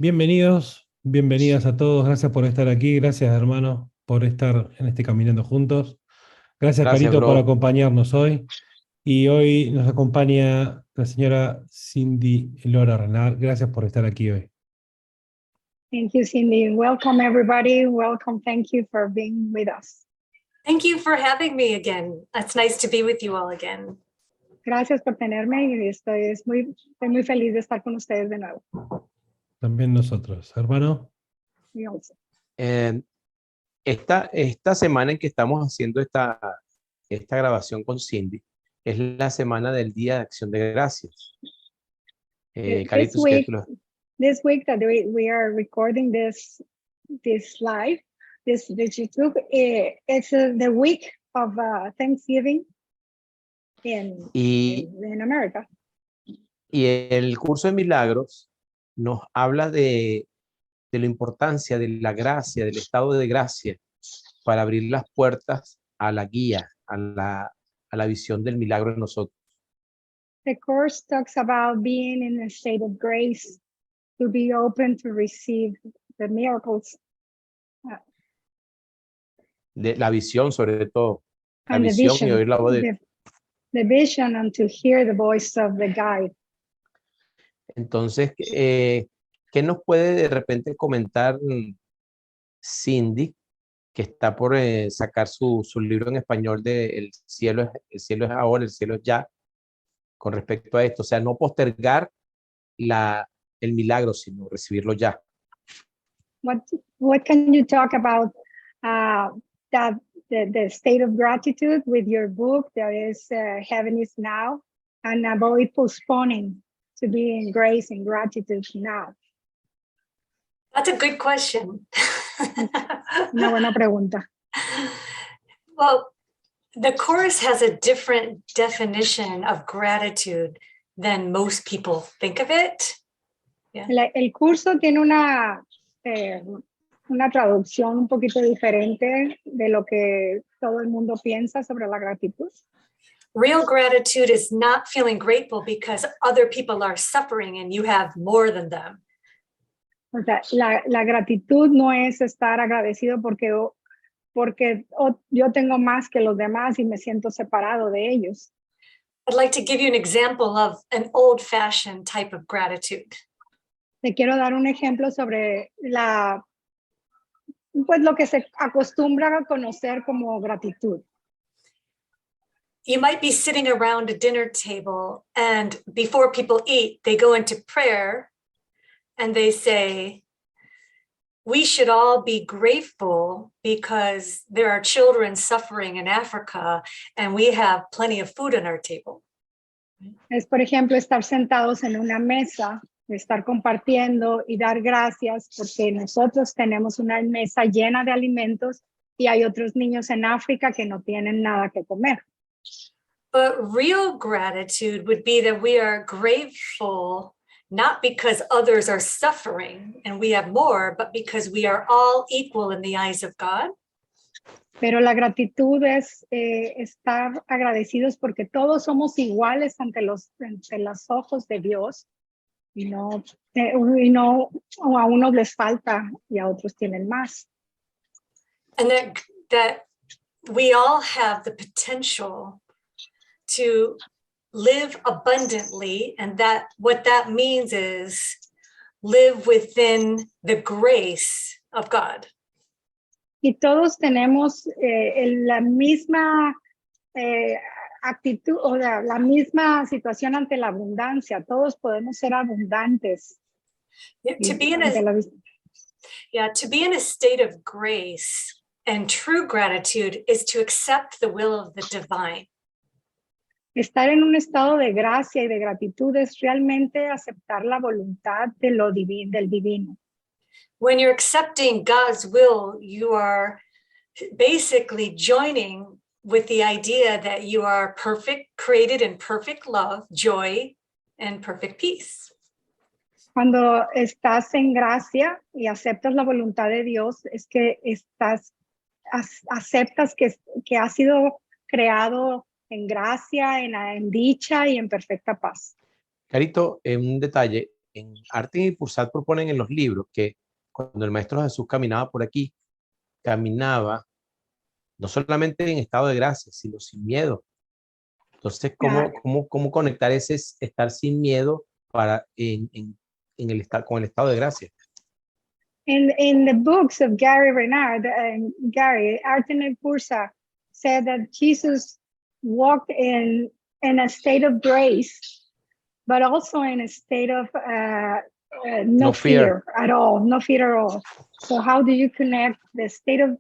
Bienvenidos, bienvenidas a todos. Gracias por estar aquí. Gracias, hermano, por estar en este Caminando Juntos. Gracias, Gracias, Carito, por bro. acompañarnos hoy. Y hoy nos acompaña la señora Cindy LORA RENARD. Gracias por estar aquí hoy. Thank you, Cindy. Welcome, everybody. Welcome. Thank you for being with us. Thank you for having me again. It's nice to be with you all again. Gracias por tenerme y estoy muy feliz de estar con ustedes de nuevo. También nosotros, hermano. We also. Esta semana en que estamos haciendo esta grabación con Cindy es la semana del Día de Acción de Gracias. Carito, This week that we are recording this live, this YouTube, it's the week of Thanksgiving in America. Y el curso de milagros nos habla de la importancia de la gracia, del estado de gracia, para abrir las puertas a la guía, a la visión del milagro en nosotros. The course talks about being in a state of grace, to be open to receive the miracles. De la visión, sobre todo. La And visión y oír la voz de... The vision and to hear the voice of the guide. Entonces, ¿qué nos puede de repente comentar Cindy, que está por sacar su libro en español de El cielo es ahora, el cielo es ya, con respecto a esto? O sea, no postergar el milagro, sino recibirlo ya. What can you talk about that the state of gratitude with your book that is Heaven is Now, and avoid postponing to be in grace and gratitude now? That's a good question. Una buena pregunta. Well, the Course has a different definition of gratitude than most people think of it. Yeah. El curso tiene una traducción un poquito diferente de lo que todo el mundo piensa sobre la gratitud. Real gratitude is not feeling grateful because other people are suffering and you have more than them. O sea, la gratitud no es estar agradecido porque yo tengo más que los demás y me siento separado de ellos. I'd like to give you an example of an old-fashioned type of gratitude. Te quiero dar un ejemplo sobre pues lo que se acostumbra a conocer como gratitud. You might be sitting around a dinner table and before people eat, they go into prayer and they say, we should all be grateful because there are children suffering in Africa and we have plenty of food on our table. Es, por ejemplo, estar sentados en una mesa, estar compartiendo y dar gracias porque nosotros tenemos una mesa llena de alimentos y hay otros niños en África que no tienen nada que comer. But real gratitude would be that we are grateful not because others are suffering and we have more, but because we are all equal in the eyes of God. Pero la gratitud es estar agradecidos porque todos somos iguales ante los ojos de Dios y no a unos les falta y a otros tienen más. And that we all have the potential to live abundantly, and that what that means is live within the grace of God. Y todos tenemos la misma actitud o la misma situación ante la abundancia. Todos podemos ser abundantes. To be in a state of grace and true gratitude is to accept the will of the divine. Estar en un estado de gracia y de gratitud es realmente aceptar la voluntad de del divino. When you're accepting God's will, you are basically joining with the idea that you are perfect, created in perfect love, joy, and perfect peace. Cuando estás en gracia y aceptas la voluntad de Dios, es que aceptas que has sido creado en gracia, en dicha y en perfecta paz. Carito, un detalle, en Arte y Pulsar proponen en los libros que cuando el Maestro Jesús caminaba por aquí, caminaba no solamente en estado de gracia, sino sin miedo. Entonces, ¿cómo conectar ese estar sin miedo para con el estado de gracia? In the books of Gary Renard and Gary, Arte y Pulsar said that Jesus walked in a state of grace, but also in a state of no fear at all, no fear at all. So how do you connect the state of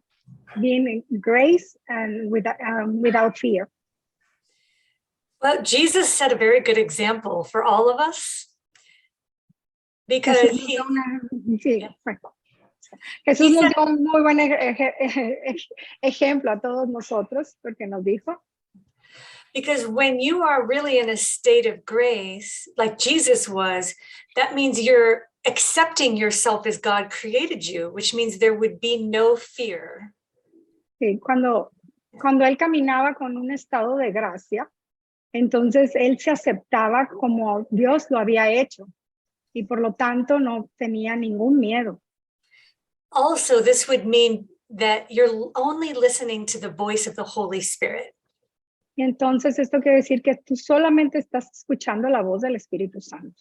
being in grace and without fear? Well, Jesus set a very good example for all of us. Because Jesús nos dio un muy buen ejemplo a todos nosotros, porque nos dijo, because when you are really in a state of grace, like Jesus was, that means you're accepting yourself as God created you, which means there would be no fear. Sí, cuando él caminaba con un estado de gracia, entonces él se aceptaba como Dios lo había hecho y por lo tanto no tenía ningún miedo. Also, this would mean that you're only listening to the voice of the Holy Spirit. Y entonces esto quiere decir que tú solamente estás escuchando la voz del Espíritu Santo.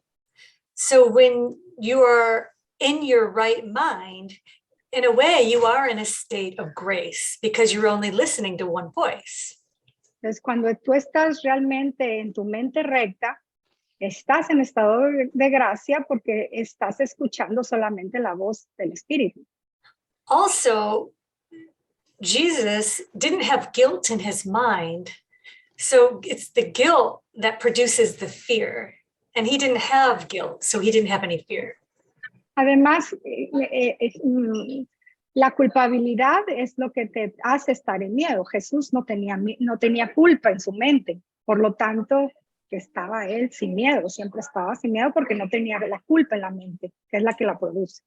So when you are in your right mind, in a way, you are in a state of grace because you're only listening to one voice. Entonces, cuando tú estás realmente en tu mente recta, estás en estado de gracia porque estás escuchando solamente la voz del Espíritu. Also, Jesus didn't have guilt in his mind. So it's the guilt that produces the fear. And he didn't have guilt, so he didn't have any fear. Además, la culpabilidad es lo que te hace estar en miedo. Jesús no tenía culpa en su mente. Por lo tanto, estaba él sin miedo. Siempre estaba sin miedo porque no tenía la culpa en la mente, que es la que la produce.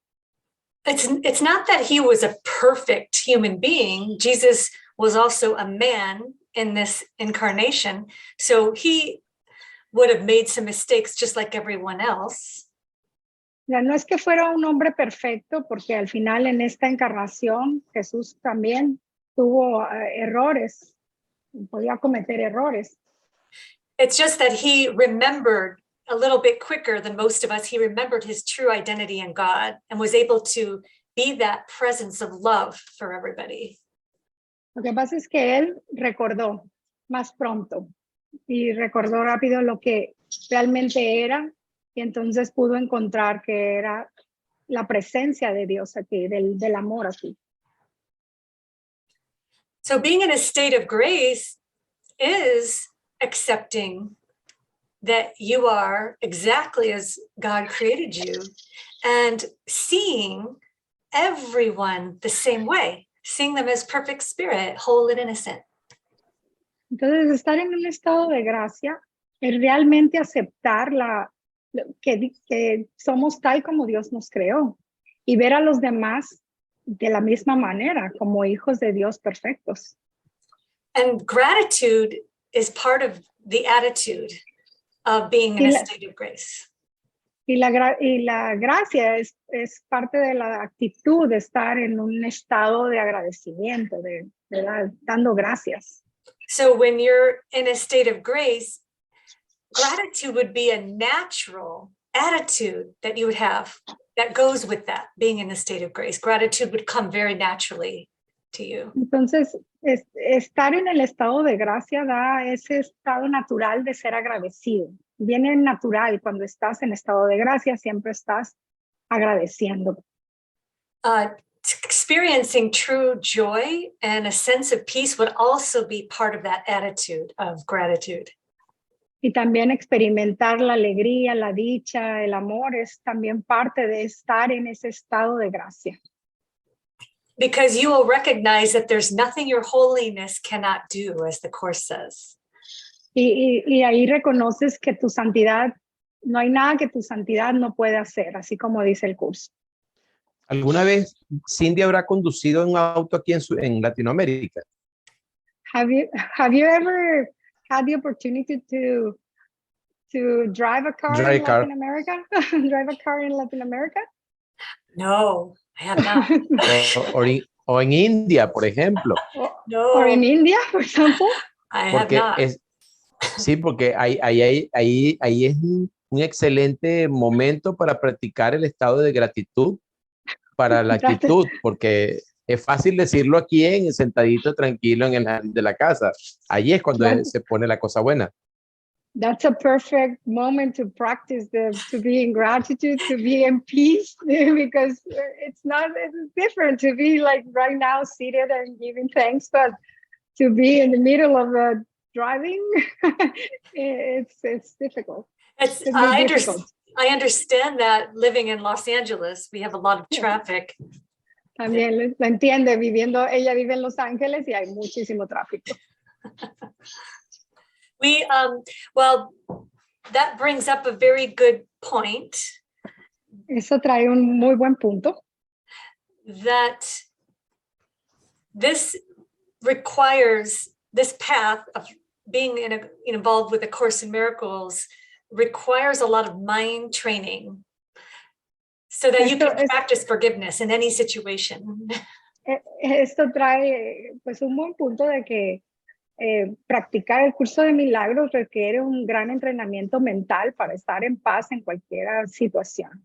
It's not that he was a perfect human being. Jesus was also a man in this incarnation. So he would have made some mistakes just like everyone else. Ya no es que fuera un hombre perfecto, porque al final en esta encarnación Jesús también tuvo errores, podía cometer errores. It's just that he remembered a little bit quicker than most of us. He remembered his true identity in God and was able to be that presence of love for everybody. Lo que pasa es que él recordó más pronto y recordó rápido lo que realmente era y entonces pudo encontrar que era la presencia de Dios aquí, del amor aquí. So being in a state of grace is accepting that you are exactly as God created you and seeing everyone the same way, seeing them as perfect spirit, whole and innocent. Entonces, estar en un estado de gracia es realmente aceptar que somos tal como Dios nos creó y ver a los demás de la misma manera, como hijos de Dios perfectos. And gratitude is part of the attitude of being in a state of grace. Y la gracia es parte de la actitud de estar en un estado de agradecimiento, de dando gracias. So when you're in a state of grace, gratitude would be a natural attitude that you would have that goes with that, being in a state of grace. Gratitude would come very naturally to you. Entonces, estar en el estado de gracia da ese estado natural de ser agradecido. Viene natural cuando estás en estado de gracia, siempre estás agradeciendo. Experiencing true joy and a sense of peace would also be part of that attitude of gratitude. Y también experimentar la alegría, la dicha, el amor es también parte de estar en ese estado de gracia. Because you will recognize that there's nothing your holiness cannot do, as the Course says. Y ahí reconoces que tu santidad, no hay nada que tu santidad no pueda hacer, así como dice el curso. ¿Alguna vez Cindy habrá conducido un auto aquí en Latinoamérica? Have you ever had the opportunity to to drive a car Drive in car. Latin America? Drive a car in Latin America? No, I have not. O en India, por ejemplo. Or in No, India, for example? I have Porque not. sí, porque ahí es un excelente momento para practicar el estado de gratitud para la actitud, porque es fácil decirlo aquí sentadito tranquilo en el jardín de la casa. Allí es cuando se pone la cosa buena. That's a perfect moment to practice to be in gratitude, to be in peace, because it's different to be like right now seated and giving thanks, but to be in the middle of driving, it's difficult. I understand that living in Los Angeles, we have a lot of traffic. También lo entiende, ella vive en Los Ángeles y hay muchísimo tráfico. Well, that brings up a very good point. Eso trae un muy buen punto. That this requires, this path of being involved with A Course in Miracles requires a lot of mind training so that you can practice forgiveness in any situation. Esto trae pues un buen punto de que practicar el curso de milagros requiere un gran entrenamiento mental para estar en paz en cualquier situación.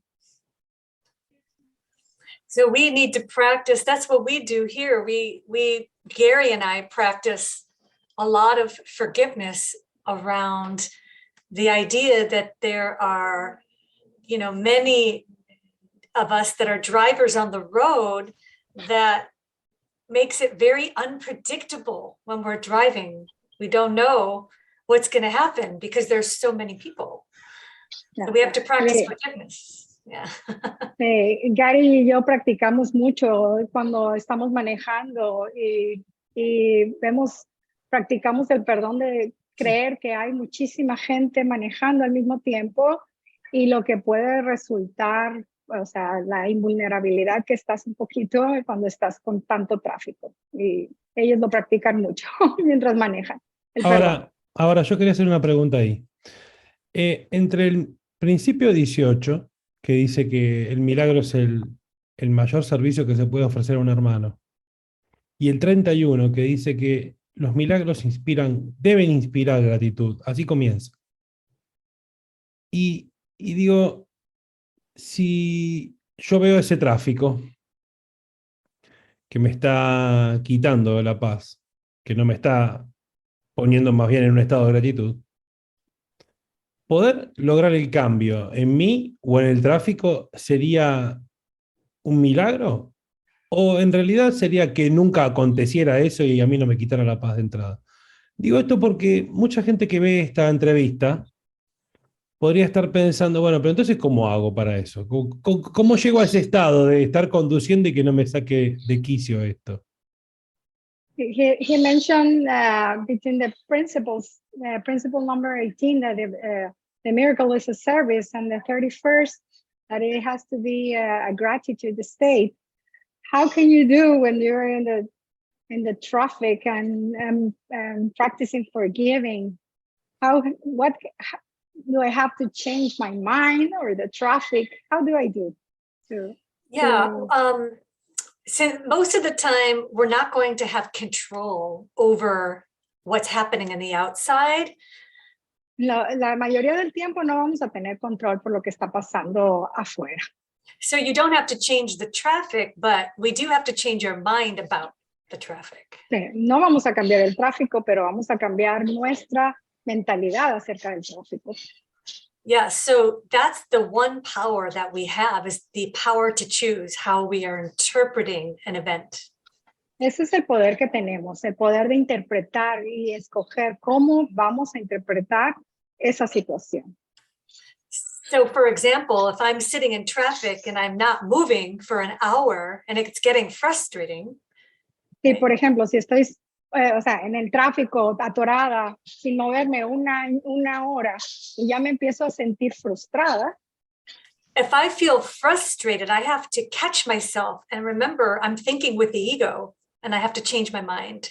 So we need to practice. That's what we do here. Gary and I practice a lot of forgiveness around the idea that there are, many of us that are drivers on the road that makes it very unpredictable when we're driving. We don't know what's going to happen because there's so many people. So we have to practice forgiveness. Yeah. Gary y yo practicamos mucho cuando estamos manejando y practicamos el perdón de creer que hay muchísima gente manejando al mismo tiempo y lo que puede resultar, o sea, la invulnerabilidad que estás un poquito cuando estás con tanto tráfico. Y ellos lo practican mucho mientras manejan. Ahora, yo quería hacer una pregunta ahí. Entre el principio 18, que dice que el milagro es el mayor servicio que se puede ofrecer a un hermano, y el 31, que dice que los milagros deben inspirar gratitud. Así comienza. Y digo, si yo veo ese tráfico que me está quitando la paz, que no me está poniendo más bien en un estado de gratitud, poder lograr el cambio en mí o en el tráfico sería un milagro, o en realidad sería que nunca aconteciera eso y a mí no me quitara la paz de entrada. Digo esto porque mucha gente que ve esta entrevista podría estar pensando, bueno, pero entonces ¿cómo hago para eso? ¿Cómo llego a ese estado de estar conduciendo y que no me saque de quicio esto? He mentioned between the principles, principle number 18, that the miracle is a service, and the 31st, that it has to be a gratitude state. How can you do when you're in the traffic and practicing forgiving? What do I have to change my mind or the traffic? How do I do? Since most of the time we're not going to have control over what's happening in the outside. La mayoría del tiempo no vamos a tener control por lo que está pasando afuera. So you don't have to change the traffic, but we do have to change our mind about the traffic. No vamos a cambiar el tráfico, pero vamos a cambiar nuestra mentalidad acerca del tráfico. Yeah, so that's the one power that we have, is the power to choose how we are interpreting an event. Ese es el poder que tenemos, el poder de interpretar y escoger cómo vamos a interpretar esa situación. So for example, if I'm sitting in traffic and I'm not moving for an hour and it's getting frustrating. Sí, por ejemplo, si estoy en el tráfico atorada sin moverme una hora y ya me empiezo a sentir frustrada. If I feel frustrated, I have to catch myself and remember I'm thinking with the ego and I have to change my mind.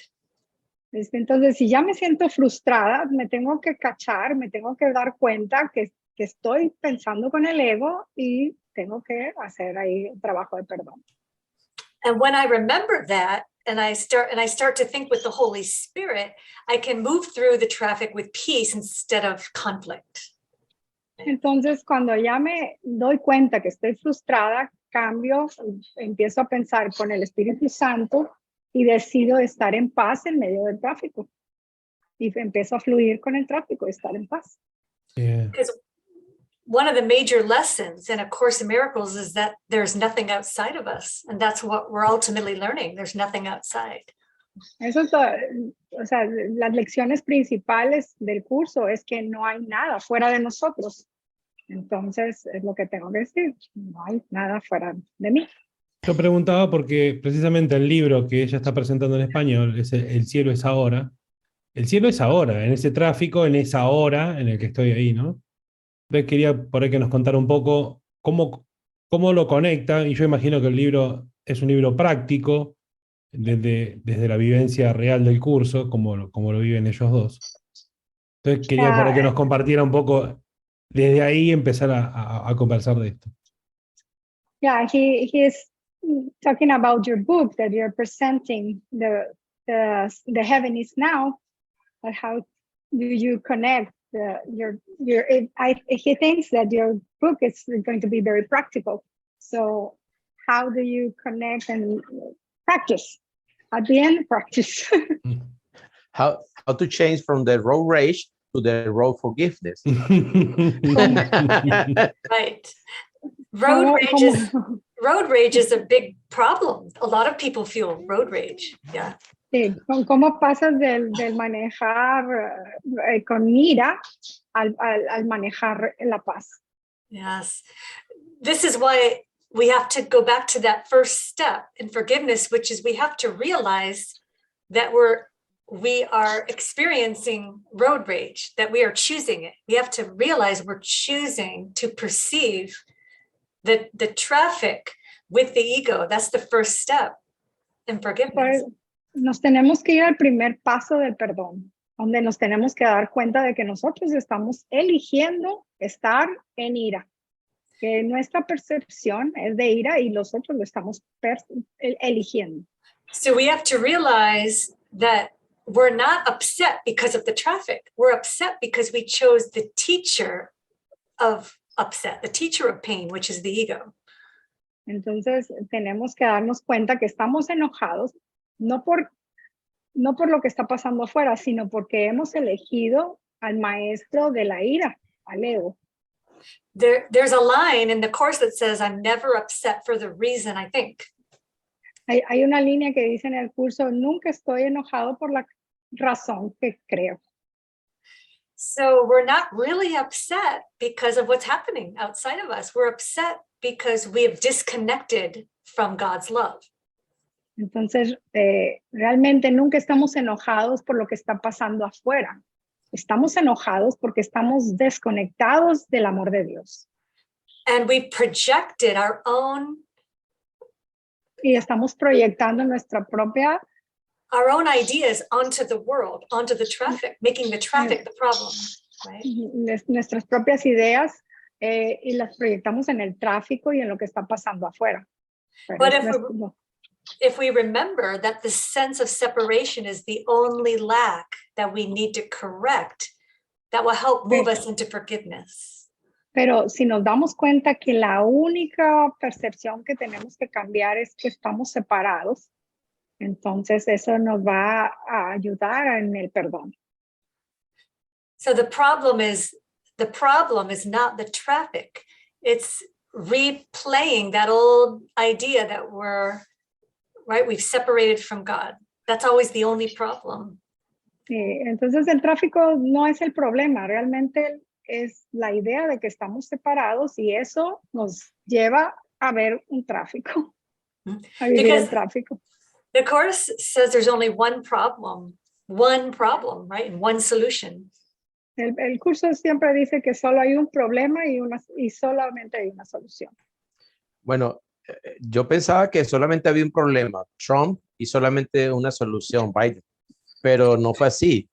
Entonces, si ya me siento frustrada, me tengo que cachar, me tengo que dar cuenta que estoy pensando con el ego y tengo que hacer ahí un trabajo de perdón. And when I remember that, and I start to think with the Holy Spirit, I can move through the traffic with peace instead of conflict. Entonces, cuando ya me doy cuenta que estoy frustrada, cambio, empiezo a pensar con el Espíritu Santo y decido estar en paz en medio del tráfico. Y empiezo a fluir con el tráfico, estar en paz. Because one of the major lessons in A Course in Miracles is that there's nothing outside of us. And that's what we're ultimately learning. There's nothing outside. Eso es, o sea, las lecciones principales del curso es que no hay nada fuera de nosotros. Entonces, es lo que tengo que decir. No hay nada fuera de mí. Yo preguntaba porque precisamente el libro que ella está presentando en español es El cielo es ahora. El cielo es ahora, en ese tráfico, en esa hora en el que estoy ahí, ¿no? Entonces quería por ahí que nos contara un poco cómo lo conecta, y yo imagino que el libro es un libro práctico, desde la vivencia real del curso, como lo viven ellos dos. Entonces quería por ahí que nos compartiera un poco, desde ahí empezar a conversar de esto. Yeah, he is talking about your book that you're presenting, the heaven is now, and how do you connect he thinks that your book is going to be very practical. So how do you connect and practice? At the end, practice. How to change from the road rage to the road forgiveness. Right. Road rage is a big problem. A lot of people feel road rage. Yeah. Sí, ¿cómo pasas del manejar con ira al manejar la paz? Yes. This is why we have to go back to that first step in forgiveness, which is we have to realize that we are experiencing road rage, that we are choosing it. We have to realize we're choosing to perceive the traffic with the ego. That's the first step in forgiveness. Nos tenemos que ir al primer paso del perdón, donde nos tenemos que dar cuenta de que nosotros estamos eligiendo estar en ira, que nuestra percepción es de ira y nosotros lo estamos eligiendo. So we have to realize that we're not upset because of the traffic. We're upset because we chose the teacher of upset, the teacher of pain, which is the ego. Entonces tenemos que darnos cuenta que estamos enojados no por lo que está pasando afuera, sino porque hemos elegido al maestro de la ira, al ego. There's a line in the Course that says, I'm never upset for the reason I think. Hay una línea que dice en el curso, nunca estoy enojado por la razón que creo. So we're not really upset because of what's happening outside of us. We're upset because we have disconnected from God's love. Entonces, realmente nunca estamos enojados por lo que está pasando afuera. Estamos enojados porque estamos desconectados del amor de Dios. And we projected our own. Y estamos proyectando our own ideas onto the world, onto the traffic, making the traffic the problem. Right? Nuestras propias ideas y las proyectamos en el tráfico y en lo que está pasando afuera. But if we remember that the sense of separation is the only lack that we need to correct, that will help move us into forgiveness. Pero si nos damos cuenta que la única percepción que tenemos que cambiar es que estamos separados, entonces eso nos va a ayudar en el perdón. So the problem is not the traffic. It's replaying that old idea that we've separated from God. That's always the only problem. Entonces el tráfico no es el problema, realmente es la idea de que estamos separados y eso nos lleva a ver un tráfico, a vivir el tráfico. The Course says there's only one problem, right? And one solution. El curso siempre dice que solo hay un problema y solamente hay una solución. Bueno, yo pensaba que solamente había un problema, Trump, y solamente una solución, Biden. pero no fue así.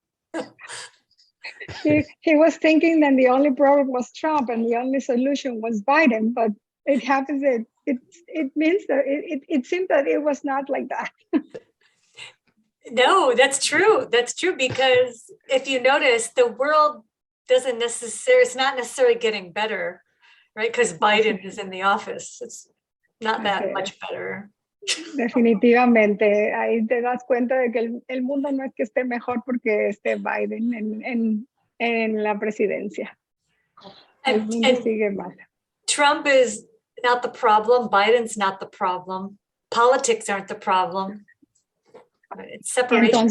He was thinking that the only problem was Trump and the only solution was Biden, but it happens that it means that it seems that it was not like that. No, that's true. That's true, because if you notice, the world doesn't necessarily, it's not necessarily getting better, right? Because Biden is in the office. It's not that much better. Definitivamente, ahí te das cuenta de que el mundo no es que esté mejor porque esté Biden en la presidencia. El mundo sigue mal. Trump is not the problem. Biden's not the problem. Politics aren't the problem. It's separation.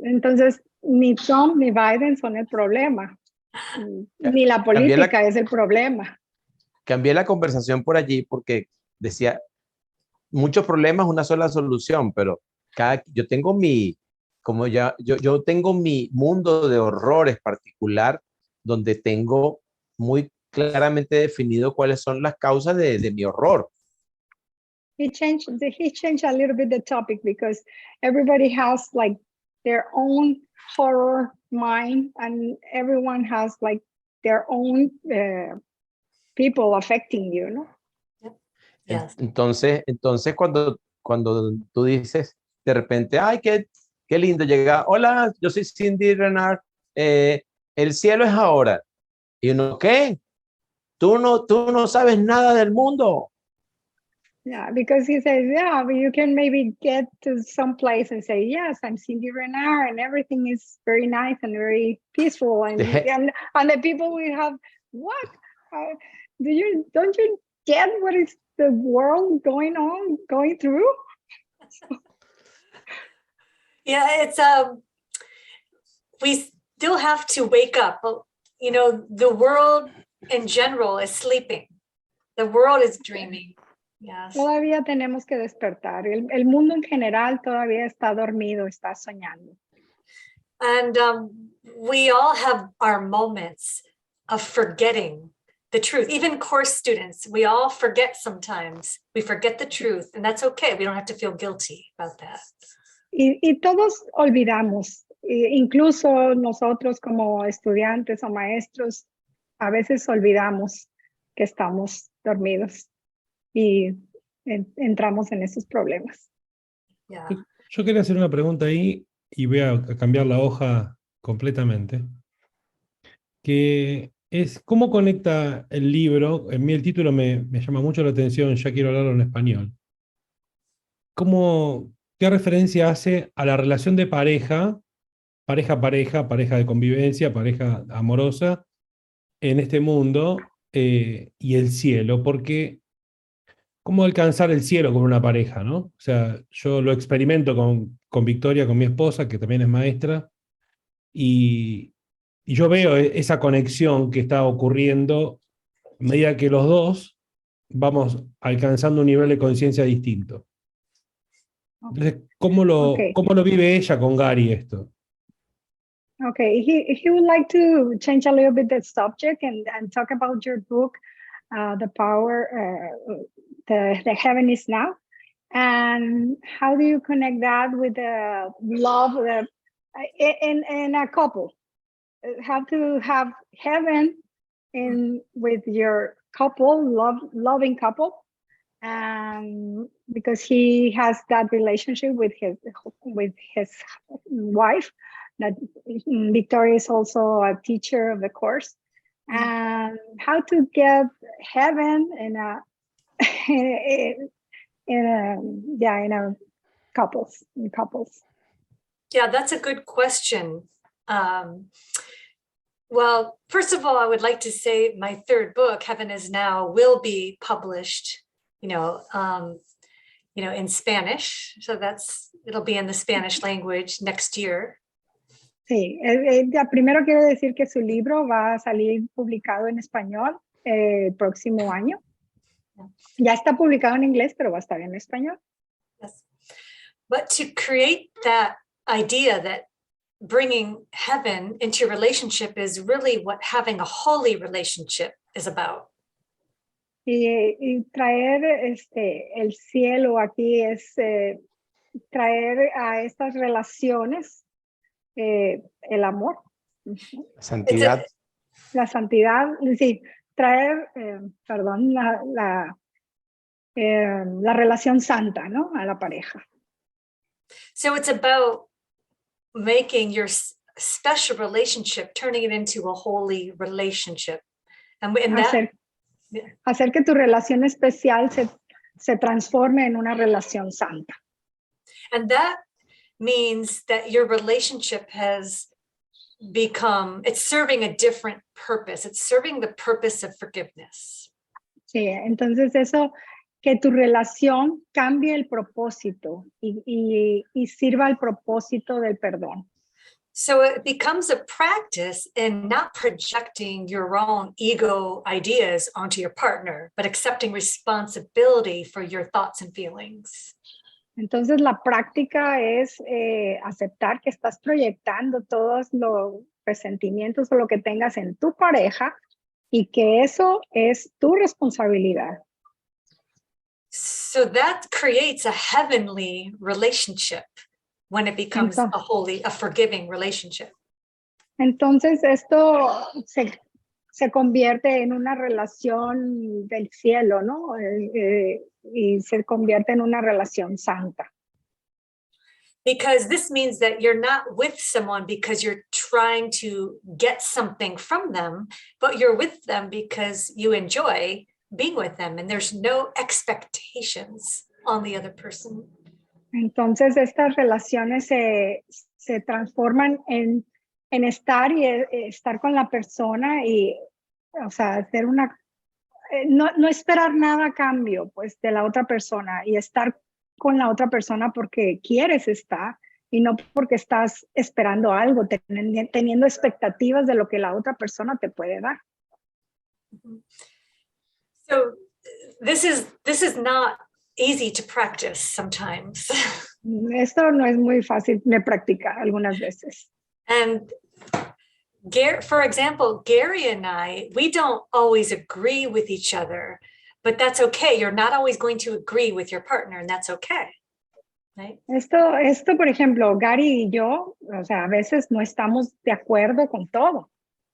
Entonces, ni Trump ni Biden son el problema. Ni la política es el problema. Cambié la conversación por allí porque decía, muchos problemas, una sola solución, pero yo tengo yo tengo mi mundo de horrores particular, donde tengo muy claramente definido cuáles son las causas de mi horror. He changed a little bit the topic because everybody has like their own horror mind and everyone has like their own people affecting you, ¿no? Yes. Entonces cuando tú dices de repente, ay, qué lindo llega, hola, yo soy Cindy Renard, el cielo es ahora. Y uno, ¿qué? Tú no sabes nada del mundo. Yeah, because he says, yeah, but you can maybe get to some place and say, yes, I'm Cindy Renard and everything is very nice and very peaceful. And the people will have, what? Don't you get what is the world going through? Yeah, it's we still have to wake up. You know, the world in general is sleeping. The world is dreaming. Yes. Todavía tenemos que despertar. El mundo en general todavía está dormido, está soñando. And we all have our moments of forgetting the truth. Even course students, we all forget sometimes. We forget the truth, and that's okay. We don't have to feel guilty about that. Y todos olvidamos, incluso nosotros como estudiantes o maestros, a veces olvidamos que estamos dormidos y entramos en esos problemas. Yeah. Yo quería hacer una pregunta ahí y voy a cambiar la hoja completamente. Que es, ¿cómo conecta el libro? En mí el título me llama mucho la atención, ya quiero hablarlo en español. ¿Qué referencia hace a la relación de pareja de convivencia, pareja amorosa, en este mundo y el cielo? Porque ¿cómo alcanzar el cielo con una pareja, no? O sea, yo lo experimento con Victoria, con mi esposa, que también es maestra, y yo veo esa conexión que está ocurriendo a medida que los dos vamos alcanzando un nivel de conciencia distinto. Entonces, ¿cómo lo vive ella con Gary esto? Okay, he would like to change a little bit the subject and talk about your book, The Power, the Heaven is Now. And how do you connect that with the love in a couple? How to have heaven with your couple, loving couple, because he has that relationship with his wife. That Victoria is also a teacher of the course, and how to get heaven in a couples. Yeah, that's a good question. Well, first of all, I would like to say my third book, Heaven is Now, will be published, in Spanish. So it'll be in the Spanish language next year. Sí, primero quiero decir que su libro va a salir publicado en español el próximo año. Ya está publicado en inglés, pero va a estar en español. Yes. But to create that idea that bringing heaven into your relationship is really what having a holy relationship is about. Y traer el cielo aquí es traer a estas relaciones el amor. Santidad. La santidad, sí, traer, perdón, la relación santa, ¿no? A la pareja. So it's about making your special relationship, turning it into a holy relationship. And that, hacer que tu relación especial se transforme en una relación santa. And that means that your relationship has become, it's serving a different purpose. It's serving the purpose of forgiveness. Sí, entonces eso, que tu relación cambie el propósito y sirva al propósito del perdón. So it becomes a practice in not projecting your own ego ideas onto your partner, but accepting responsibility for your thoughts and feelings. Entonces la práctica es aceptar que estás proyectando todos los resentimientos o lo que tengas en tu pareja y que eso es tu responsabilidad. So that creates a heavenly relationship when it becomes a forgiving relationship. Entonces esto se convierte en una relación del cielo, ¿no? Y se convierte en una relación santa. Because this means that you're not with someone because you're trying to get something from them, but you're with them because you enjoy being with them and there's no expectations on the other person. Entonces estas relaciones se transforman en estar y estar con la persona y, o sea, hacer no esperar nada a cambio, pues, de la otra persona y estar con la otra persona porque quieres estar y no porque estás esperando algo, teniendo expectativas de lo que la otra persona te puede dar. So this is not easy to practice sometimes. Esto no es muy fácil de practicar algunas veces. And for example, Gary and I, we don't always agree with each other, but that's okay. You're not always going to agree with your partner, and that's okay. Right? Esto, por ejemplo, Gary y yo, o sea, a veces no estamos de acuerdo con todo,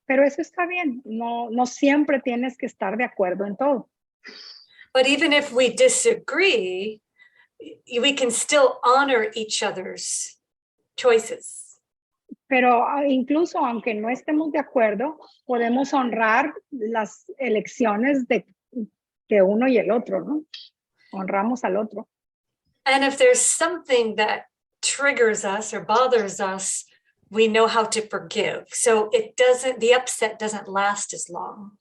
pero eso está bien. No siempre tienes que estar de acuerdo en todo. But even if we disagree, we can still honor each other's choices. Pero incluso aunque no estemos de acuerdo, podemos honrar las elecciones de uno y el otro, ¿no? Honramos al otro. And if there's something that triggers us or bothers us, we know how to forgive. So the upset doesn't last as long.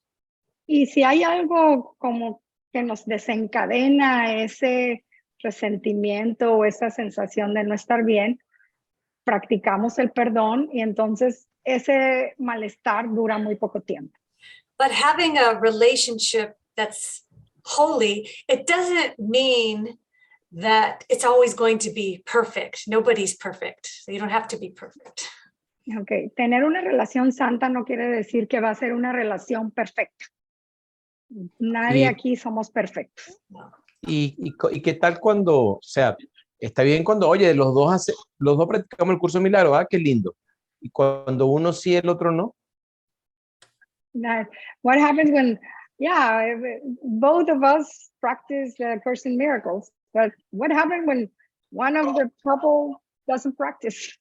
Y si hay algo como que nos desencadena ese resentimiento o esa sensación de no estar bien, practicamos el perdón y entonces ese malestar dura muy poco tiempo. But having a relationship that's holy, it doesn't mean that it's always going to be perfect. Nobody's perfect. So you don't have to be perfect. Okay. Tener una relación santa no quiere decir que va a ser una relación perfecta. Nadie aquí somos perfectos. ¿Y qué tal cuando, o sea, está bien cuando, oye, los dos practicamos el curso de milagros, qué lindo. Y cuando uno sí, el otro no? What happens when, both of us practice the Course in Miracles, but what happens when one of the couple doesn't practice?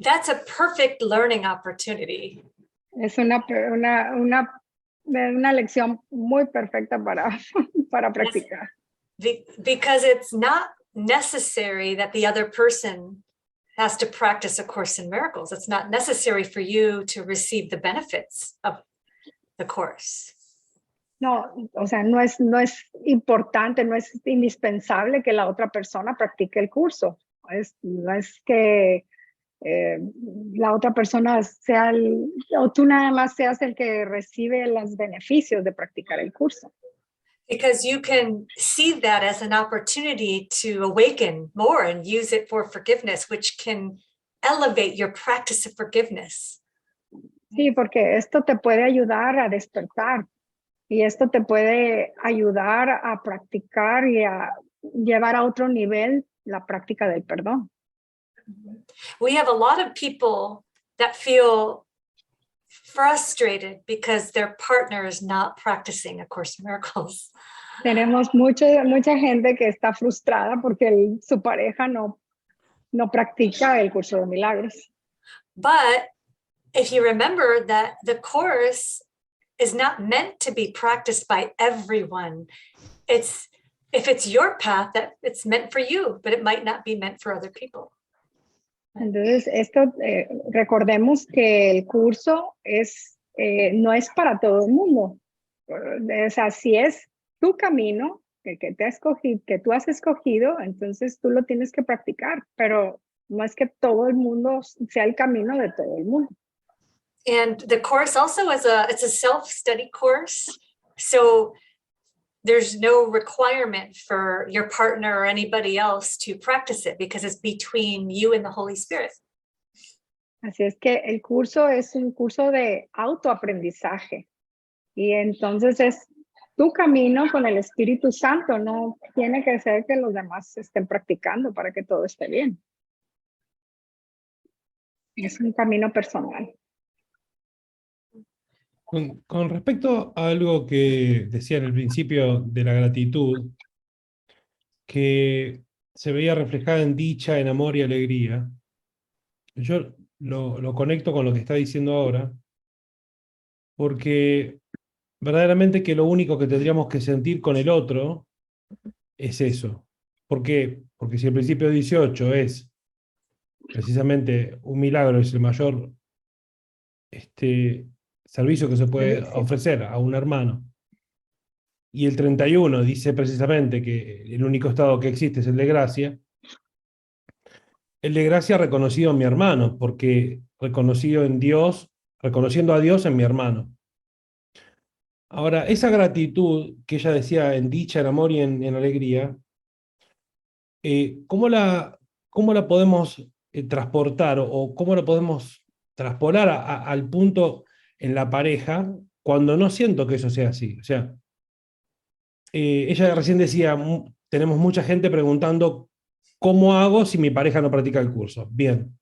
That's a perfect learning opportunity. Es una lección muy perfecta para practicar. Because it's not necessary that the other person has to practice A Course in Miracles. It's not necessary for you to receive the benefits of the course. No, o sea, no es importante, no es indispensable que la otra persona practique el curso. No es que la otra persona o tú nada más seas el que recibe los beneficios de practicar el curso. Because you can see that as an opportunity to awaken more and use it for forgiveness, which can elevate your practice of forgiveness. Sí, porque esto te puede ayudar a despertar y esto te puede ayudar a practicar y a llevar a otro nivel la práctica del perdón. We have a lot of people that feel frustrated because their partner is not practicing A Course in Miracles. Tenemos mucha gente que está frustrada porque su pareja no practica el curso de milagros. But if you remember that the course is not meant to be practiced by everyone, if it's your path, that it's meant for you, but it might not be meant for other people. Entonces, recordemos que el curso no es para todo el mundo. O sea, si es tu camino, que tú has escogido, entonces tú lo tienes que practicar, pero no es que todo el mundo sea el camino de todo el mundo. And the course also it's a self-study course, so there's no requirement for your partner or anybody else to practice it because it's between you and the Holy Spirit. Así es que el curso es un curso de autoaprendizaje y entonces es tu camino con el Espíritu Santo, no tiene que ser que los demás estén practicando para que todo esté bien. Es un camino personal. Con respecto a algo que decía en el principio de la gratitud, que se veía reflejada en dicha, en amor y alegría, yo lo conecto con lo que está diciendo ahora, porque verdaderamente que lo único que tendríamos que sentir con el otro es eso. ¿Por qué? Porque si el principio 18 es precisamente un milagro, es el mayor servicio que se puede ofrecer a un hermano, y el 31 dice precisamente que el único estado que existe es el de gracia, el de gracia reconocido en mi hermano, porque reconocido en Dios, reconociendo a Dios en mi hermano. Ahora, esa gratitud que ella decía en dicha, en amor y en alegría, ¿cómo la podemos transportar o cómo la podemos traspolar al punto en la pareja cuando no siento que eso sea así? O sea, ella recién decía, tenemos mucha gente preguntando ¿cómo hago si mi pareja no practica el curso? Bien.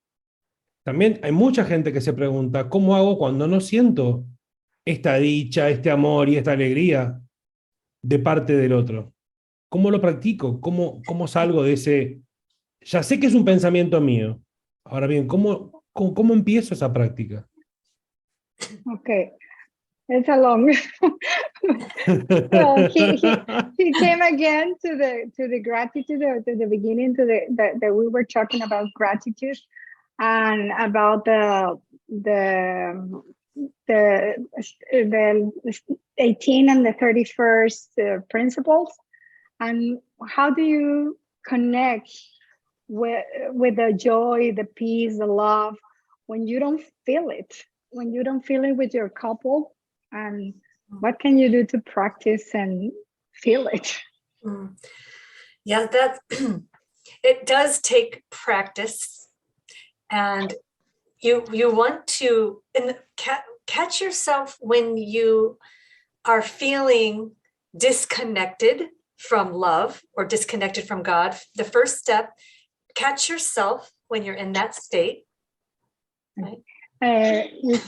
También hay mucha gente que se pregunta, ¿cómo hago cuando no siento esta dicha, este amor y esta alegría de parte del otro? ¿Cómo lo practico? ¿Cómo salgo de ese? Ya sé que es un pensamiento mío. Ahora bien, ¿cómo empiezo esa práctica? Okay, it's a long. Well, he came again to the gratitude, or to the beginning, to that we were talking about gratitude and about the 18 and the 31st principles, and how do you connect with the joy, the peace, the love when you don't feel it, with your couple, and what can you do to practice and feel it? Yeah, that it does take practice, and you want to catch yourself when you are feeling disconnected from love or disconnected from God. The first step, catch yourself when you're in that state. Right?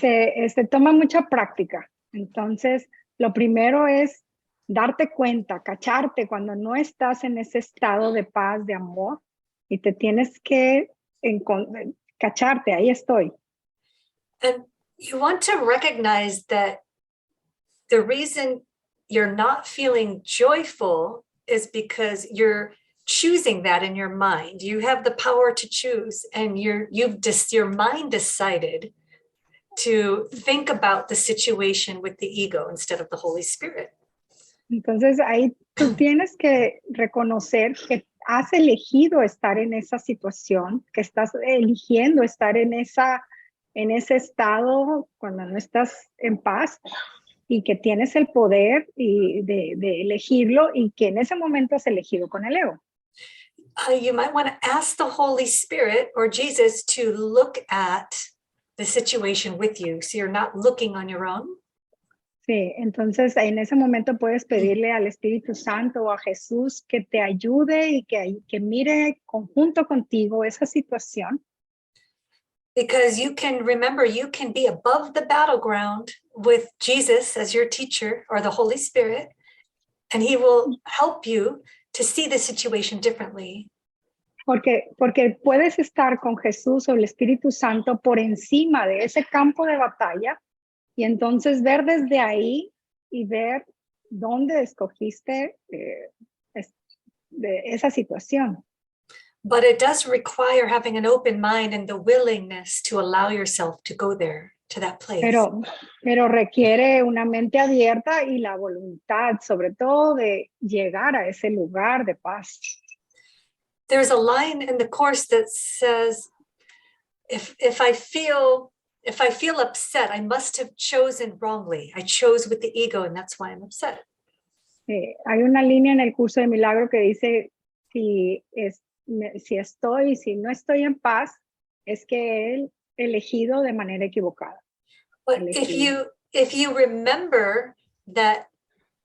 Se toma mucha práctica. Entonces, lo primero es darte cuenta, cacharte cuando no estás en ese estado de paz, de amor, y te tienes que cacharte, ahí estoy. And you want to recognize that the reason you're not feeling joyful is because you're choosing that in your mind. You have the power to choose, and your mind decided to think about the situation with the ego instead of the Holy Spirit. Entonces ahí tú tienes que reconocer que has elegido estar en esa situación, que estás eligiendo estar en ese estado cuando no estás en paz, y que tienes el poder de elegirlo, y que en ese momento has elegido con el ego. You might want to ask the Holy Spirit or Jesus to look at the situation with you, so you're not looking on your own. Sí, entonces en ese momento puedes pedirle al Espíritu Santo o a Jesús que te ayude y que mire conjunto contigo esa situación. Because you can remember, you can be above the battleground with Jesus as your teacher or the Holy Spirit, and he will help you to see the situation differently. Porque puedes estar con Jesús o el Espíritu Santo por encima de ese campo de batalla y entonces ver desde ahí y ver dónde escogiste de esa situación. But it does require having an open mind and the willingness to allow yourself to go there, to that place. Pero requiere una mente abierta y la voluntad, sobre todo de llegar a ese lugar de paz. There's a line in the course that says, if I feel upset, I must have chosen wrongly. I chose with the ego, and that's why I'm upset. Hay una línea en el curso de milagro que dice, si no estoy en paz, es que he elegido de manera equivocada. But if you remember that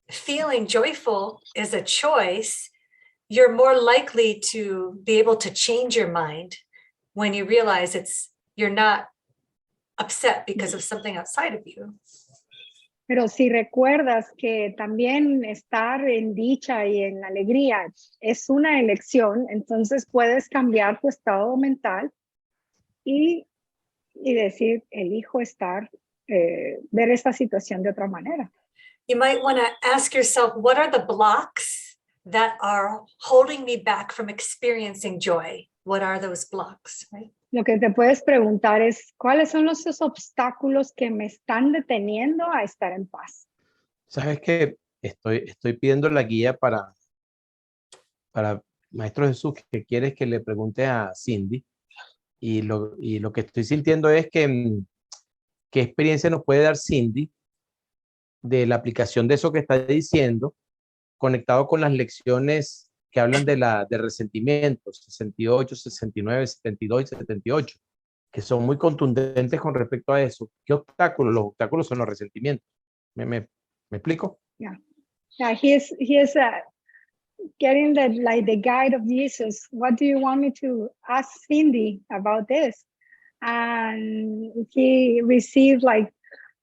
feeling joyful is a choice, you're more likely to be able to change your mind when you realize you're not upset because of something outside of you. Pero si recuerdas que también estar en dicha y en alegría es una elección, entonces puedes cambiar tu estado mental y decir, elijo ver esta situación de otra manera. You might want to ask yourself, what are the blocks that are holding me back from experiencing joy? What are those blocks, right? Lo que te puedes preguntar es, ¿cuáles son esos obstáculos que me están deteniendo a estar en paz? Sabes que estoy pidiendo la guía para Maestro Jesús, que quieres que le pregunte a Cindy, y lo que estoy sintiendo es que qué experiencia nos puede dar Cindy de la aplicación de eso que está diciendo, conectado con las lecciones que hablan de resentimiento, 68, 69, 72 y 78, que son muy contundentes con respecto a eso. ¿Qué obstáculos? Los obstáculos son los resentimientos. ¿Me explico? Yeah, he is getting the guide of Jesus. What do you want me to ask Cindy about this? And he received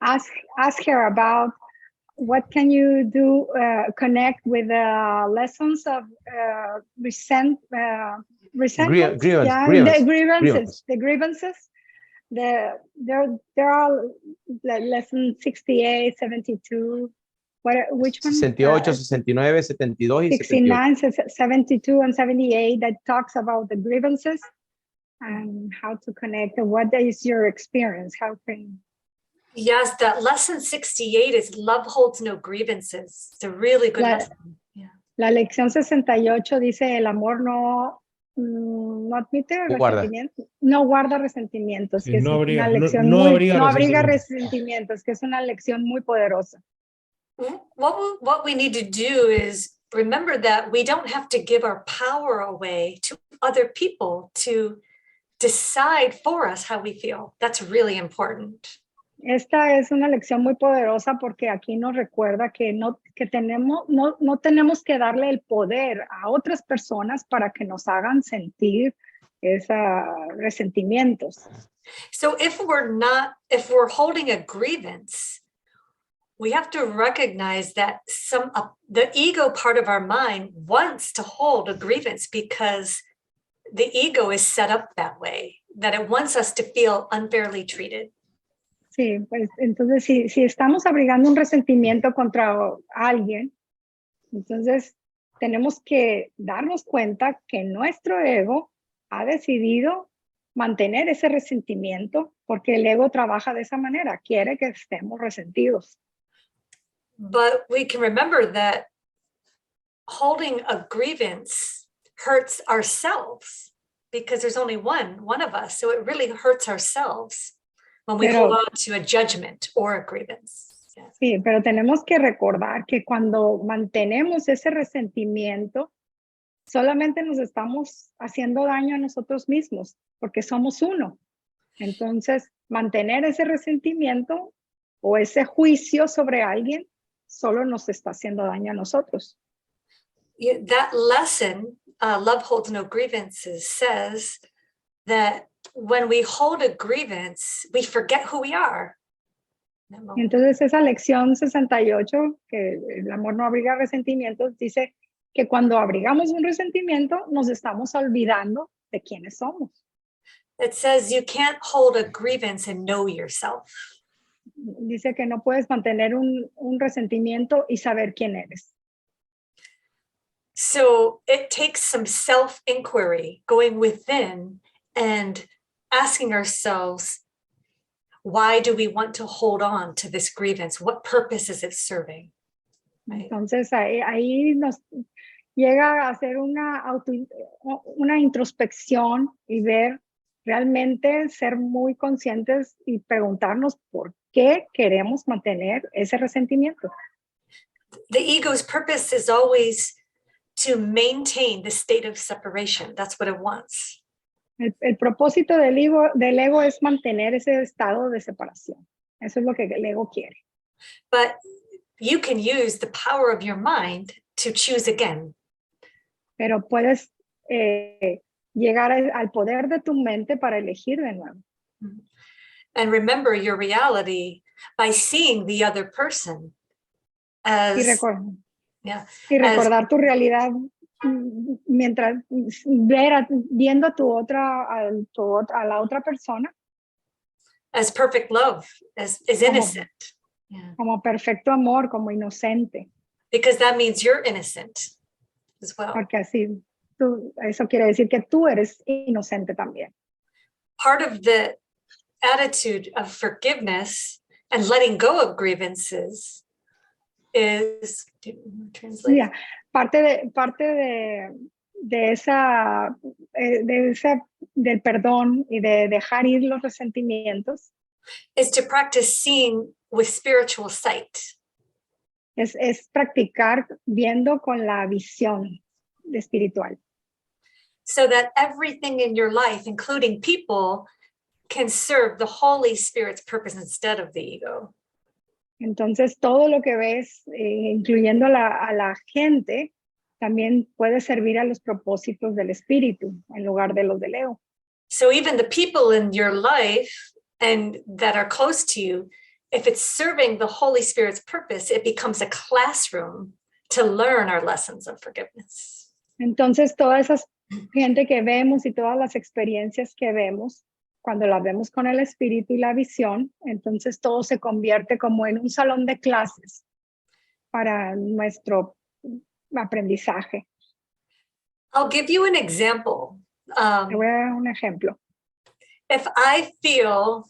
ask her about what can you do, connect with the lessons of resentment, the grievances. There are lesson 68, 72. Which one? 68, 69, 72 y 69, 78. 72 and 78 that talks about the grievances and how to connect. What is your experience? How can... Yes, that lesson 68 is love holds no grievances. It's a really good lesson. Yeah. La lección 68 dice el amor no admite resentimientos, no guarda resentimientos, que no es una lección no abriga resentimientos, que es una lección muy poderosa. What we need to do is remember that we don't have to give our power away to other people to decide for us how we feel. That's really important. Esta es una lección muy poderosa porque aquí nos recuerda que no tenemos que darle el poder a otras personas para que nos hagan sentir esos resentimientos. So if we're holding a grievance, we have to recognize that the ego part of our mind wants to hold a grievance because the ego is set up that way, that it wants us to feel unfairly treated. Sí, pues entonces si estamos abrigando un resentimiento contra alguien, entonces tenemos que darnos cuenta que nuestro ego ha decidido mantener ese resentimiento porque el ego trabaja de esa manera, quiere que estemos resentidos. But we can remember that holding a grievance hurts ourselves because there's only one of us, so it really hurts ourselves when we hold on to a judgment or a grievance. Yeah. Sí, pero tenemos que recordar que cuando mantenemos ese resentimiento, solamente nos estamos haciendo daño a nosotros mismos, porque somos uno. Entonces, mantener ese resentimiento o ese juicio sobre alguien solo nos está haciendo daño a nosotros. That lesson, Love Holds No Grievances, says that when we hold a grievance, we forget who we are. Entonces esa lección 68, que el amor no abriga resentimientos, dice que cuando abrigamos un resentimiento nos estamos olvidando de quiénes somos. It says you can't hold a grievance and know yourself. Dice que no puedes mantener un resentimiento y saber quién eres. So it takes some self-inquiry, going within and asking ourselves, why do we want to hold on to this grievance? What purpose is it serving? Right? Entonces ahí nos llega a hacer una introspección y ver realmente, ser muy conscientes y preguntarnos por qué queremos mantener ese resentimiento. The ego's purpose is always to maintain the state of separation. That's what it wants. El propósito del ego es mantener ese estado de separación. Eso es lo que el ego quiere. But you can use the power of your mind to choose again. Pero puedes llegar al poder de tu mente para elegir de nuevo. And remember your reality by seeing the other person as, y recordar tu realidad mientras viendo a la otra persona as perfect love, as innocent. Como perfecto amor, como inocente. Because that means you're innocent as well. Porque así, eso quiere decir que tú eres inocente también. Part of the attitude of forgiveness and letting go of grievances is, yeah, parte del perdón y de dejar ir los resentimientos is to practice seeing with spiritual sight. Es practicar viendo con la visión espiritual. So that everything in your life, including people, can serve the Holy Spirit's purpose instead of the ego. Entonces, todo lo que ves, incluyendo a la gente, también puede servir a los propósitos del espíritu en lugar de los del ego. So even the people in your life and that are close to you, if it's serving the Holy Spirit's purpose, it becomes a classroom to learn our lessons of forgiveness. Entonces, toda esa gente que vemos y todas las experiencias que vemos, cuando las vemos con el espíritu y la visión, entonces todo se convierte como en un salón de clases para nuestro aprendizaje. I'll give you an example. Te voy a dar un ejemplo. If I feel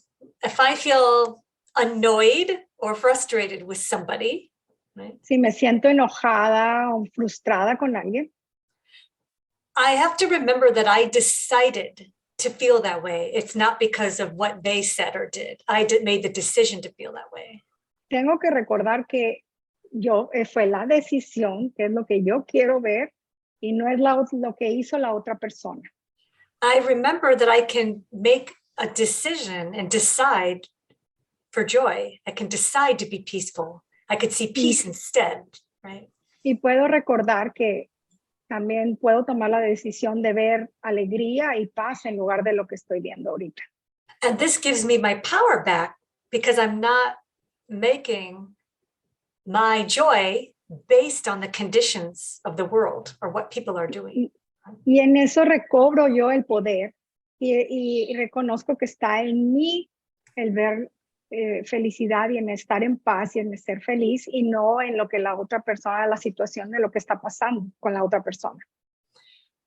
annoyed or frustrated with somebody, right? Si me siento enojada o frustrada con alguien, I have to remember that I decided to feel that way. It's not because of what they said or did. I made the decision to feel that way. Tengo que recordar que fue la decisión, que es lo que yo quiero ver, y no es lo que hizo la otra persona. I remember that I can make a decision and decide for joy. I can decide to be peaceful. I could see peace instead, right? Y puedo recordar que también puedo tomar la decisión de ver alegría y paz en lugar de lo que estoy viendo ahorita. And this gives me my power back because I'm not making my joy based on the conditions of the world or what people are doing. Y en eso recobro yo el poder y reconozco que está en mí el ver felicidad y en estar en paz y en ser feliz y no en lo que la otra persona, la situación de lo que está pasando con la otra persona.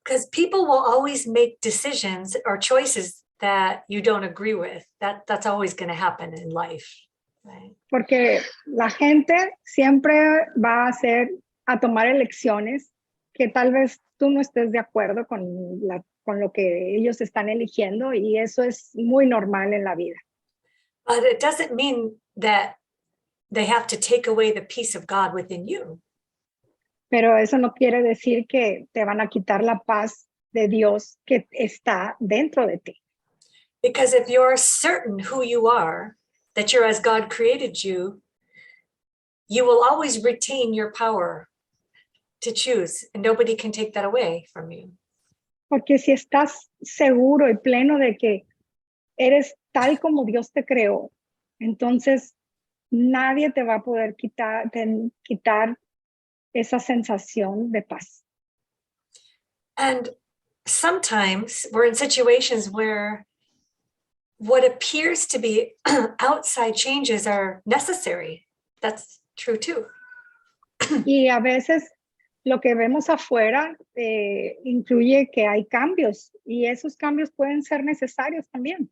Because people will always make decisions or choices that you don't agree with. That's always going to happen in life. Right? Porque la gente siempre va a tomar elecciones que tal vez tú no estés de acuerdo con lo que ellos están eligiendo y eso es muy normal en la vida. But it doesn't mean that they have to take away the peace of God within you. Pero eso no quiere decir que te van a quitar la paz de Dios que está dentro de ti. Because if you're certain who you are, that you're as God created you, you will always retain your power to choose, and nobody can take that away from you. Porque si estás seguro y pleno de que eres tal como Dios te creó, entonces nadie te va a poder quitar esa sensación de paz. And sometimes we're in situations where what appears to be outside changes are necessary. That's true too. Y a veces lo que vemos afuera incluye que hay cambios y esos cambios pueden ser necesarios también.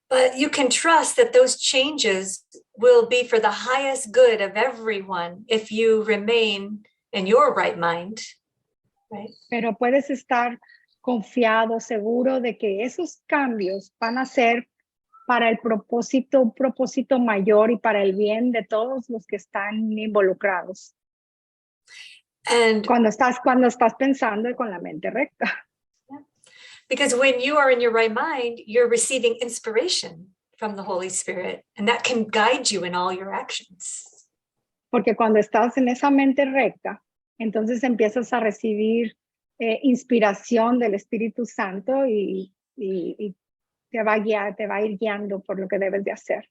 But you can trust that those changes will be for the highest good of everyone if you remain in your right mind, right? Pero puedes estar confiado, seguro de que esos cambios van a ser para el propósito, un propósito mayor y para el bien de todos los que están involucrados. And Cuando estás pensando con la mente recta. because when you are in your right mind, you're receiving inspiration from the Holy Spirit, and that can guide you in all your actions. Porque cuando estás en esa mente recta, entonces empiezas a recibir inspiración del Espíritu Santo y te va a guiar, te va a ir guiando por lo que debes de hacer.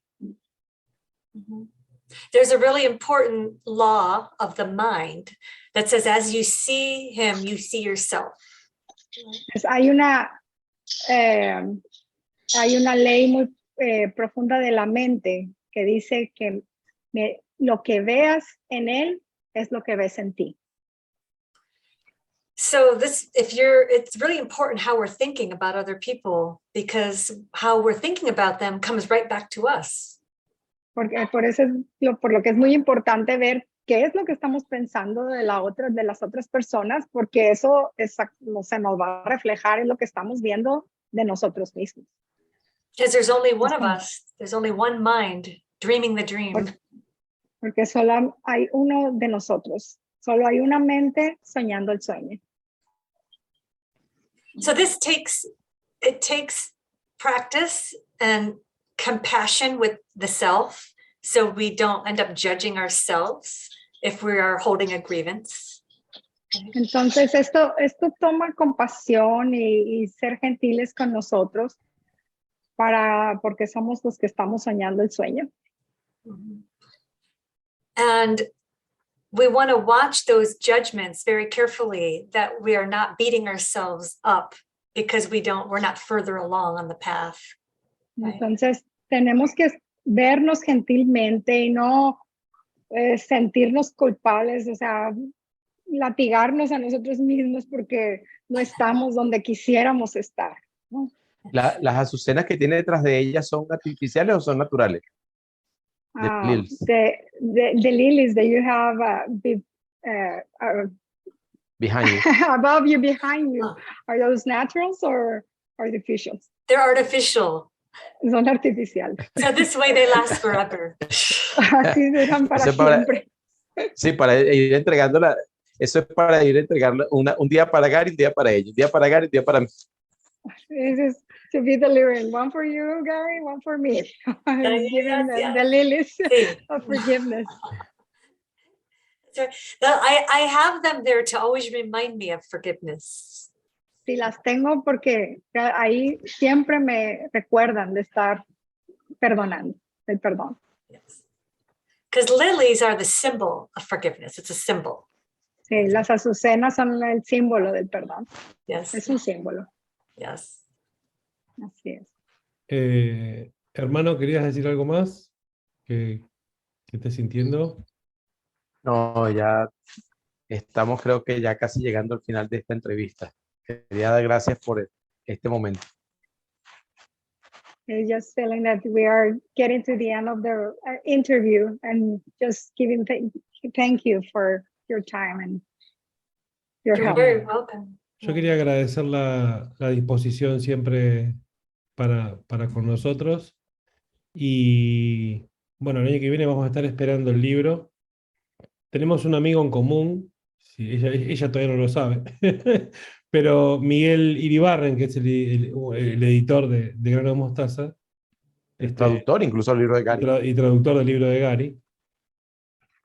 There's a really important law of the mind that says, as you see him, you see yourself. Pues hay una ley muy profunda de la mente que dice que lo que veas en él es lo que ves en ti. So it's really important how we're thinking about other people, because how we're thinking about them comes right back to us. Porque por eso por lo que es muy importante ver qué es lo que estamos pensando de las otras personas, porque eso se nos va a reflejar en lo que estamos viendo de nosotros mismos. Because there's only one of us, there's only one mind dreaming the dream. Porque solo hay uno de nosotros, solo hay una mente soñando el sueño. So it takes practice and compassion with the self, so we don't end up judging ourselves if we are holding a grievance. Entonces esto toma compasión y ser gentiles con nosotros porque somos los que estamos soñando el sueño. And we want to watch those judgments very carefully, that we are not beating ourselves up because we're not further along on the path. Entonces tenemos que vernos gentilmente y no sentirnos culpables, o sea, latigarnos a nosotros mismos porque no estamos donde quisiéramos estar, ¿no? ¿Las azucenas que tiene detrás de ella son artificiales o son naturales? The lilies that you have Behind you. above you, behind you, are those naturals or artificial? They're artificial. Son artificiales. So this way they last forever. Así duran para siempre. Sí, para ir entregándola. Eso es para ir entregarla un día para Gary, un día para ella, un día para Gary, un día para mí. This is to be delivering, one for you, Gary, one for me. Giving the lilies of forgiveness. I have them there to always remind me of forgiveness. Sí, las tengo porque ahí siempre me recuerdan de estar perdonando, del perdón. Yes. Because lilies are the symbol of forgiveness. It's a symbol. Sí, las azucenas son el símbolo del perdón. Yes. Es un símbolo. Yes. Así es. Hermano, ¿querías decir algo más? ¿Qué estés sintiendo? No, ya estamos, creo que ya casi llegando al final de esta entrevista. Quería dar gracias por este momento. Just feeling that we are getting to the end of the interview and just giving thank you for your time and your You're help. very welcome. Yo quería agradecer la disposición siempre para con nosotros. Y bueno, el año que viene vamos a estar esperando el libro. Tenemos un amigo en común, sí, ella todavía no lo sabe, pero Miguel Iribarren, que es el editor de Grano de Mostaza, Traductor incluso del libro de Gary. Y traductor del libro de Gary.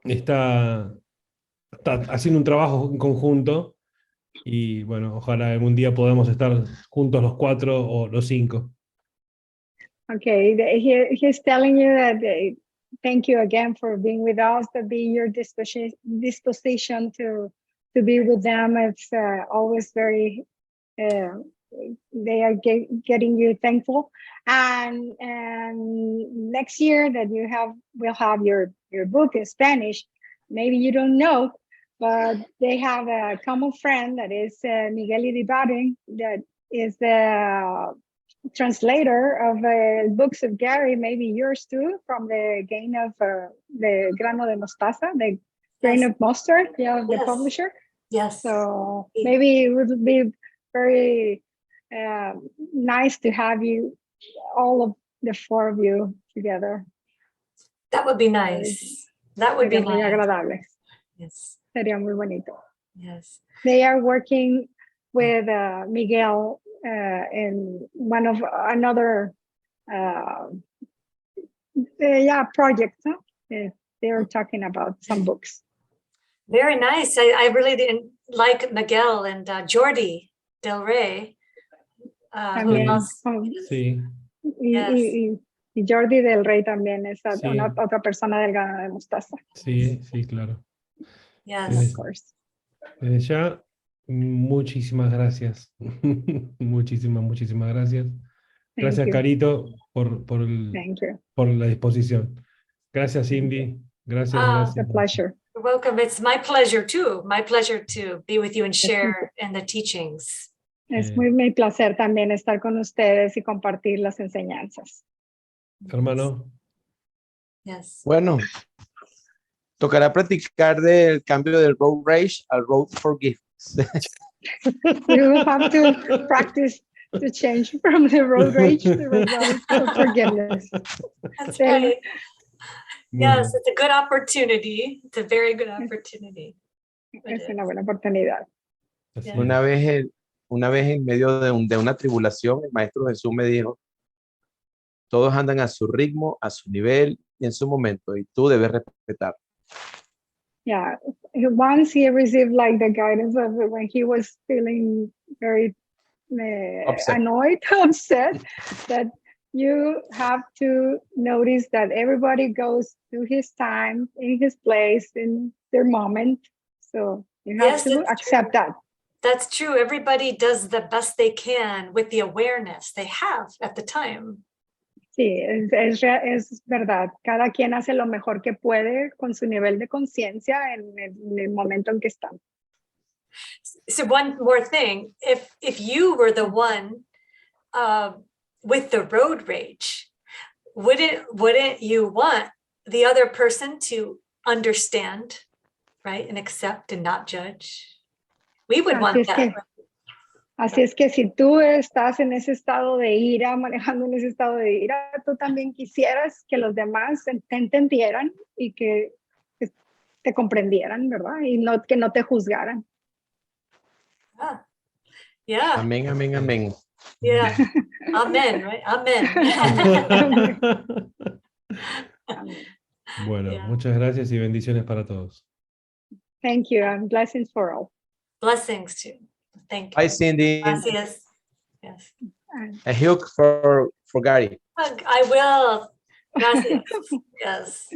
Está haciendo un trabajo en conjunto y bueno, ojalá algún día podamos estar juntos los 4 o los 5. Okay, he's telling you that thank you again for being with us, to be your disposition to be with them. It's always very, they are getting you thankful. And next year that we'll have your book in Spanish. Maybe you don't know, but they have a common friend that is Miguel Iribarren, that is the translator of books of Gary, maybe yours too, from the gain of the grano de mostaza, the grain of mustard, the publisher. Yes. So maybe it would be very nice to have you, all of the 4 of you together. That would be nice. That would be muy nice. agradable. Yes. Sería muy bonito. Yes. They are working with Miguel in one of another project. Huh? They were talking about some books. Very nice. I really didn't like Miguel and Jordi Del Rey. Who else? Sí. Y Jordi Del Rey también es otra persona del grano de mostaza. Sí, sí, claro. Yes. Of course. Desde ya, muchísimas gracias. muchísimas gracias. Gracias, Carito, por la disposición. Gracias, Cindy. Gracias. A pleasure. You're welcome. It's my pleasure too. My pleasure to be with you and share in the teachings. Es mi placer también estar con ustedes y compartir las enseñanzas. Hermano. Yes. Bueno, tocará practicar del cambio del road rage al road forgiveness. You have to practice to change from the road rage to the road of forgiveness. That's right. Yes, it's a good opportunity. It's a very good opportunity. Es una buena oportunidad. Yeah. Una vez en medio de una tribulación, el Maestro Jesús me dijo, todos andan a su ritmo, a su nivel y en su momento, y tú debes respetar. Yeah, once he received like the guidance of when he was feeling very annoyed, upset, that you have to notice that everybody goes through his time, in his place, in their moment. So you have to accept that. That's true. Everybody does the best they can with the awareness they have at the time. Sí, es verdad. Cada quien hace lo mejor que puede con su nivel de conciencia en el momento en que están. So one more thing, if you were the one with the road rage, wouldn't you want the other person to understand, right, and accept and not judge? We would want that. Así es que si tú estás en ese estado de ira, manejando en ese estado de ira, tú también quisieras que los demás te entendieran y que te comprendieran, ¿verdad? Y que no te juzgaran. Yeah. Amén, amén, amén. Yeah. Amen, right? Amen. Bueno, muchas gracias y bendiciones para todos. Thank you, and blessings for all. Blessings too. Thank you. Bye, Cindy. Gracias. Yes. A hug for Gary. I will. Gracias. Yes.